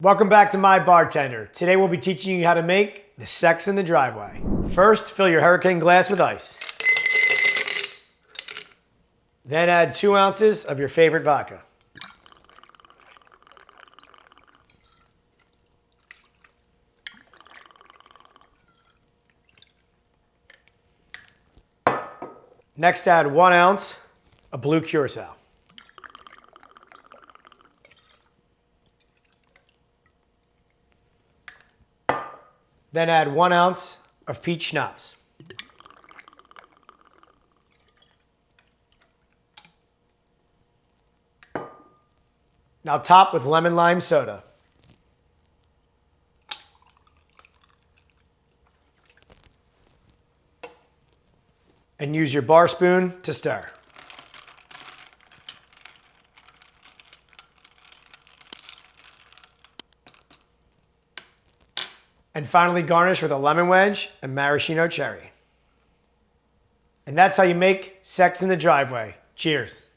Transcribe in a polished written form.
Welcome back to Mybartender. Today we'll be teaching you how to make the sex in the driveway. First, fill your hurricane glass with ice. Then add 2 ounces of your favorite vodka. Next, add 1 ounce of blue curaçao. Then add 1 ounce of peach schnapps. Now top with lemon lime soda. And use your bar spoon to stir. And finally garnish with a lemon wedge and maraschino cherry. And that's how you make sex in the driveway. Cheers.